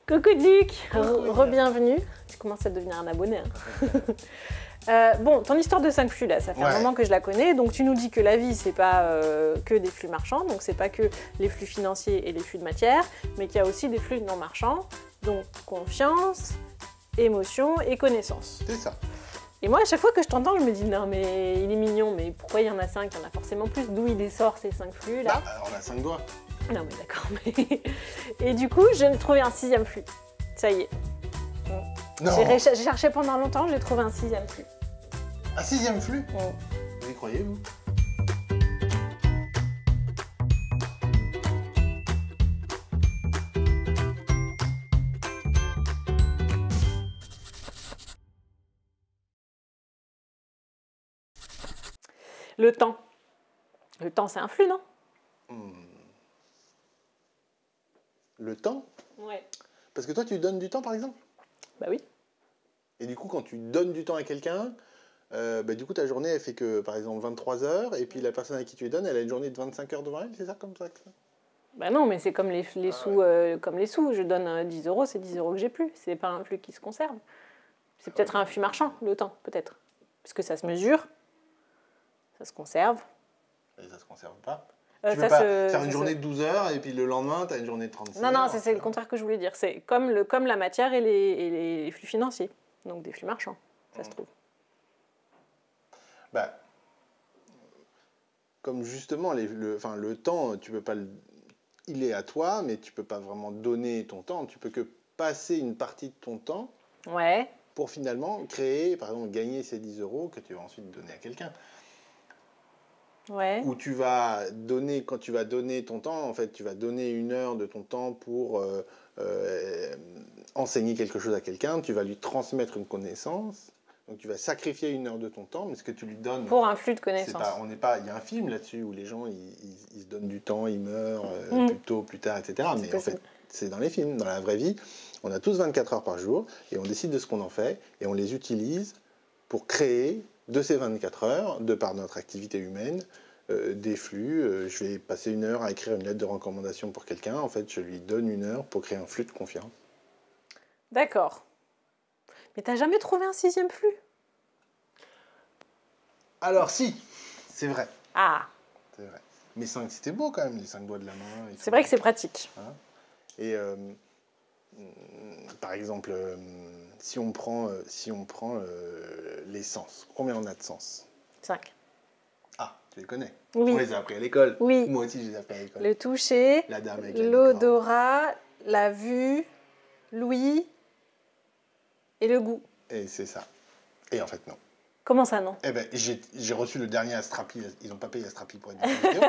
Coucou Luc, re-bienvenue. Tu commences à devenir un abonné. Bon, ton histoire de 5 flux là, ça fait un moment que je la connais. Donc tu nous dis que la vie, c'est pas que des flux marchands, donc c'est pas que les flux financiers et les flux de matière, mais qu'il y a aussi des flux non marchands, donc confiance, émotion et connaissance. C'est ça. Et moi, à chaque fois que je t'entends, je me dis non mais il est mignon, mais pourquoi il y en a 5? Il y en a forcément plus. D'où il sort ces 5 flux là? Bah, on a 5 doigts. Non mais d'accord, mais... Et du coup, j'ai trouvé un 6e flux. Ça y est. J'ai cherché pendant longtemps, j'ai trouvé un 6e flux. Un 6e flux? Vous y croyez, vous? Le temps. Le temps, c'est un flux, non? Le temps? Ouais. Parce que toi, tu donnes du temps, par exemple? Bah oui. Et du coup, quand tu donnes du temps à quelqu'un, du coup, ta journée, elle fait que, par exemple, 23 heures, et puis la personne à qui tu les donnes, elle a une journée de 25 heures devant elle, c'est ça, comme ça? Bah non, mais c'est comme les sous, comme les sous. Je donne 10 euros, c'est 10 euros que j'ai plus. C'est pas un flux qui se conserve. C'est peut-être un flux marchand, le temps, peut-être. Parce que ça se mesure, ça se conserve. Et ça se conserve pas. Tu peux pas faire une journée de 12 heures, et puis le lendemain, tu as une journée de 36 heures. Non, c'est le contraire que je voulais dire. C'est comme la matière et les flux financiers. Donc des flux marchands, ça se trouve. Bah, comme justement, le temps, tu peux pas il est à toi, mais tu peux pas vraiment donner ton temps. Tu peux que passer une partie de ton temps pour finalement créer, par exemple, gagner ces 10 euros que tu vas ensuite donner à quelqu'un. Où tu vas donner, quand tu vas donner ton temps, en fait, tu vas donner 1 heure de ton temps pour enseigner quelque chose à quelqu'un, tu vas lui transmettre une connaissance, donc tu vas sacrifier 1 heure de ton temps, mais ce que tu lui donnes... Pour un flux de connaissances. Il y a un film là-dessus où les gens, ils se donnent du temps, ils meurent plus tôt, plus tard, etc. Mais en fait, c'est dans les films. Dans la vraie vie, on a tous 24 heures par jour, et on décide de ce qu'on en fait, et on les utilise pour créer de ces 24 heures, de par notre activité humaine, des flux. Je vais passer 1 heure à écrire une lettre de recommandation pour quelqu'un. En fait, je lui donne 1 heure pour créer un flux de confiance. D'accord. Mais t'as jamais trouvé un 6e flux? Alors si, c'est vrai. Ah. C'est vrai. Mais 5, c'était beau quand même, les 5 doigts de la main. C'est vrai que c'est pratique. Hein, et par exemple, si on prend les sens, combien on a de sens? 5. Ah, tu les connais? Oui. On les a appris à l'école. Oui. Moi aussi, je les ai appris à l'école. Le toucher, l'odorat, la vue, l'ouïe et le goût. Et c'est ça. Et en fait, non. Comment ça, non? Eh ben, j'ai reçu le dernier Astrapi. Ils n'ont pas payé Astrapi pour être dans la vidéo.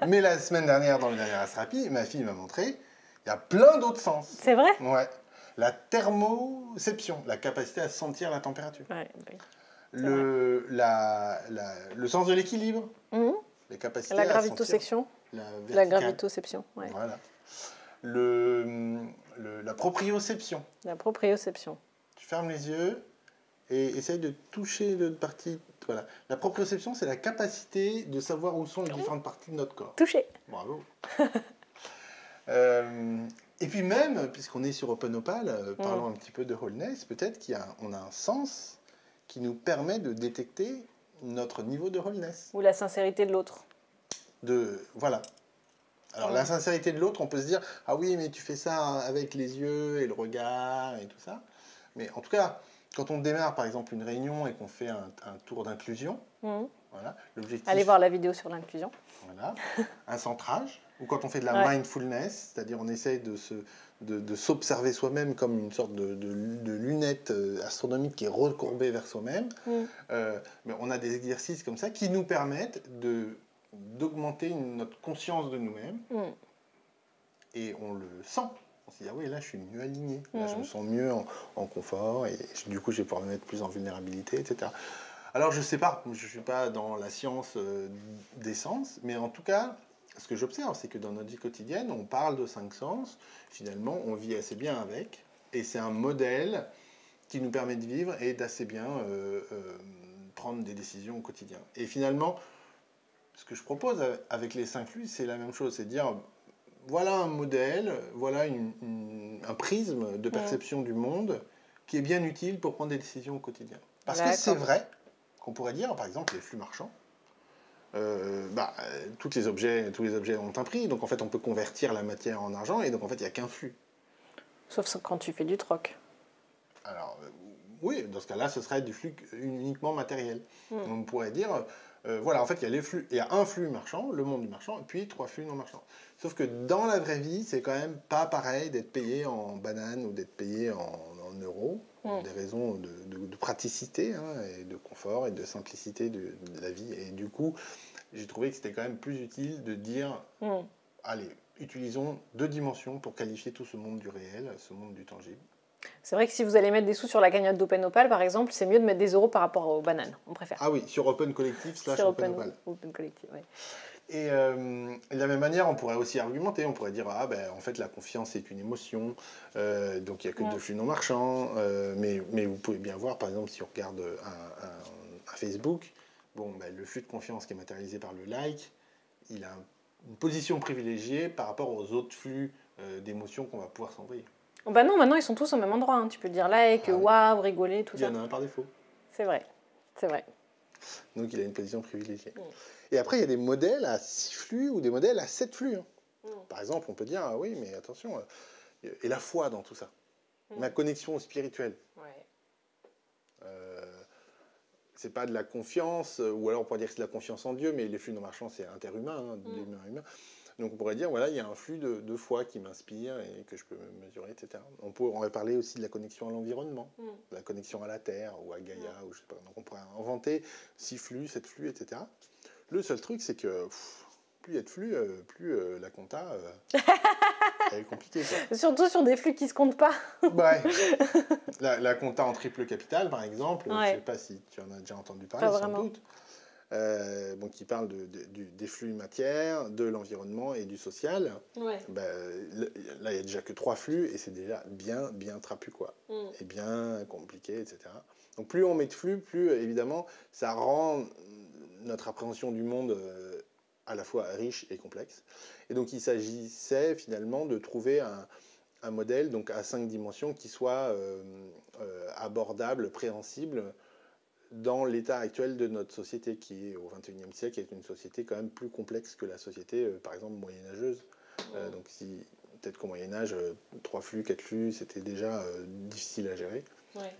Mais la semaine dernière, dans le dernier Astrapi, ma fille m'a montré, il y a plein d'autres sens. C'est vrai? Ouais. La thermoception, la capacité à sentir la température. Ouais, oui. Le sens de l'équilibre. Les capacités la gravitosection. La gravitoception, ouais. Voilà. La proprioception. La proprioception. Tu fermes les yeux et essaye de toucher une partie. Voilà. La proprioception, c'est la capacité de savoir où sont les différentes parties de notre corps. Toucher. Bravo. Et puis même, puisqu'on est sur Open Opal, parlons un petit peu de wholeness, peut-être qu'on a un sens qui nous permet de détecter notre niveau de wholeness. Ou la sincérité de l'autre. Voilà. Alors la sincérité de l'autre, on peut se dire, ah oui, mais tu fais ça avec les yeux et le regard et tout ça. Mais en tout cas, quand on démarre par exemple une réunion et qu'on fait un tour d'inclusion, voilà, l'objectif... Allez voir la vidéo sur l'inclusion. Voilà, un centrage, ou quand on fait de la mindfulness, c'est-à-dire on essaye de s'observer soi-même comme une sorte de lunette astronomique qui est recourbée vers soi-même. Mais on a des exercices comme ça qui nous permettent d'augmenter notre conscience de nous-mêmes. Et on le sent. On se dit, ah oui, là, je suis mieux aligné. Là, je me sens mieux en confort. Et du coup, je vais pouvoir me mettre plus en vulnérabilité, etc. Alors, je ne sais pas. Je ne suis pas dans la science des sens. Mais en tout cas, ce que j'observe, c'est que dans notre vie quotidienne, on parle de 5 sens. Finalement, on vit assez bien avec. Et c'est un modèle qui nous permet de vivre et d'assez bien prendre des décisions au quotidien. Et finalement, ce que je propose avec les 5 flux, c'est la même chose. C'est de dire, voilà un modèle, voilà un prisme de perception du monde qui est bien utile pour prendre des décisions au quotidien. Parce que c'est vrai qu'on pourrait dire, par exemple, les flux marchands, tous les objets ont un prix, donc en fait on peut convertir la matière en argent, et donc en fait il n'y a qu'un flux. Sauf quand tu fais du troc. Alors, oui, dans ce cas-là, ce serait du flux uniquement matériel. On pourrait dire, voilà, en fait, il y a un flux marchand, le monde du marchand, et puis 3 flux non marchands. Sauf que dans la vraie vie, c'est quand même pas pareil d'être payé en bananes ou d'être payé en euros, pour des raisons de praticité, et de confort et de simplicité de la vie. Et du coup, j'ai trouvé que c'était quand même plus utile de dire, allez, utilisons 2 dimensions pour qualifier tout ce monde du réel, ce monde du tangible. C'est vrai que si vous allez mettre des sous sur la cagnotte d'OpenOpal, par exemple, c'est mieux de mettre des euros par rapport aux bananes, on préfère. Ah oui, sur Open Collective / OpenOpal. Open Collective, oui. Et de la même manière, on pourrait aussi argumenter, on pourrait dire, en fait, la confiance est une émotion, donc il n'y a que 2 flux non marchands, mais vous pouvez bien voir, par exemple, si on regarde un Facebook, le flux de confiance qui est matérialisé par le like, il a une position privilégiée par rapport aux autres flux d'émotions qu'on va pouvoir s'envoyer. Bah non, maintenant ils sont tous au même endroit, tu peux dire like, waouh, rigoler, tout ça. Il y en a un par défaut. C'est vrai, c'est vrai. Donc il a une position privilégiée. Et après, il y a des modèles à 6 flux ou des modèles à 7 flux. Par exemple, on peut dire, oui, mais attention, et la foi dans tout ça. Ma connexion spirituelle. C'est pas de la confiance, ou alors on pourrait dire que c'est de la confiance en Dieu, mais les flux non marchands, c'est interhumain, l'humain humain. Donc on pourrait dire, voilà, il y a un flux de foi qui m'inspire et que je peux mesurer, etc. On va parler aussi de la connexion à l'environnement, de la connexion à la Terre ou à Gaïa, ou je sais pas. Donc on pourrait inventer 6 flux, 7 flux, etc. Le seul truc, c'est que plus il y a de flux, plus la compta, elle est compliquée. Quoi. Surtout sur des flux qui ne se comptent pas. Ouais. La compta en triple capital, par exemple, je ne sais pas si tu en as déjà entendu parler, pas sans vraiment. doute. Qui parle des flux matière, de l'environnement et du social. Là, il n'y a déjà que 3 flux et c'est déjà bien trapu, quoi. Et bien compliqué, etc. Donc plus on met de flux, plus évidemment ça rend notre appréhension du monde à la fois riche et complexe. Et donc il s'agissait finalement de trouver un modèle donc à 5 dimensions qui soit abordable, préhensible, dans l'état actuel de notre société, qui est au XXIe siècle, est une société quand même plus complexe que la société, par exemple, moyenâgeuse. Donc peut-être qu'au Moyen-Âge, 3 flux, 4 flux, c'était déjà difficile à gérer.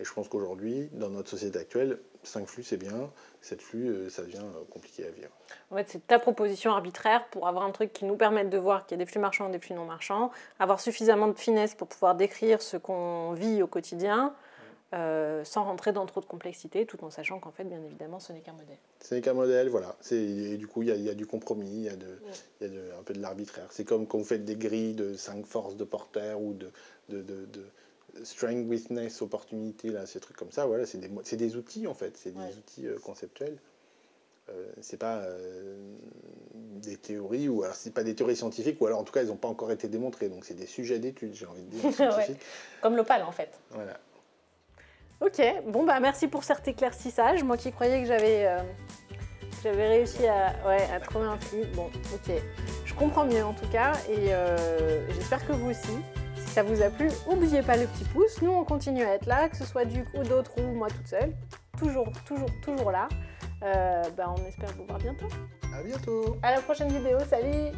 Et je pense qu'aujourd'hui, dans notre société actuelle, 5 flux, c'est bien, 7 flux, ça devient compliqué à vivre. En fait, c'est ta proposition arbitraire pour avoir un truc qui nous permette de voir qu'il y a des flux marchands et des flux non marchands, avoir suffisamment de finesse pour pouvoir décrire ce qu'on vit au quotidien, sans rentrer dans trop de complexité, tout en sachant qu'en fait, bien évidemment, ce n'est qu'un modèle. Ce n'est qu'un modèle, voilà. Et du coup, il y a du compromis, il y a un peu de l'arbitraire. C'est comme quand vous faites des grilles de 5 forces de porter ou de strength, weakness, opportunité, là, ces trucs comme ça. Voilà, c'est des outils, en fait. C'est des outils conceptuels. C'est pas des théories, ou alors c'est pas des théories scientifiques, ou alors en tout cas, elles n'ont pas encore été démontrées. Donc, c'est des sujets d'études, j'ai envie de dire, scientifiques. Comme l'opale, en fait. Voilà. Ok, bon merci pour cet éclaircissage. Moi qui croyais que j'avais réussi à trouver un flux. Bon, ok, je comprends mieux en tout cas, et j'espère que vous aussi. Si ça vous a plu, n'oubliez pas le petit pouce. Nous, on continue à être là, que ce soit Duc ou d'autres ou moi toute seule. Toujours là. On espère vous voir bientôt. À bientôt. À la prochaine vidéo, salut.